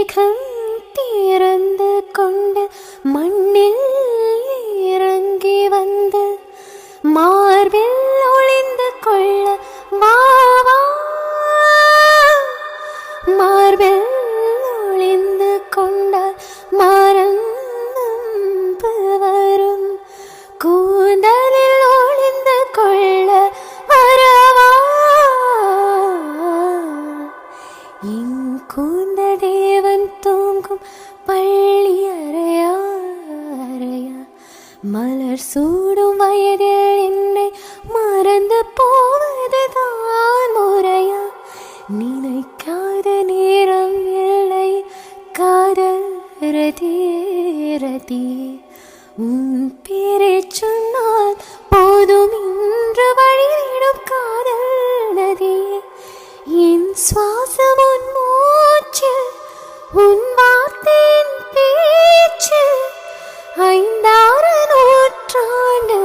மேகம் திறந்து கொண்டு மண்ணில் இறங்கி வந்து மார்பில் ஒளிந்து கொள்ள வா வா. மார்பில் ஒளிந்து கொண்டால் மறந்து வரும் கூந்தலில் ஒளிந்து கொள்ள வரவா. என் கூந்த தேவன் தூங்கும் பள்ளி அறையா அறையா. மலர் சூடும் வயதில் என்னை மறந்து போவதுதான் முறையா. நினைக்காத நேரம் இல்லை காதல் ரதி ரதி. உன் பேரை சொன்னால் போதும் இன்று வழியிடும் காதல் நதியே. என் சுவாசம் உன் மூச்சு உன் வார்த்தையின் பேச்சு. 5 நூற்றாண்டு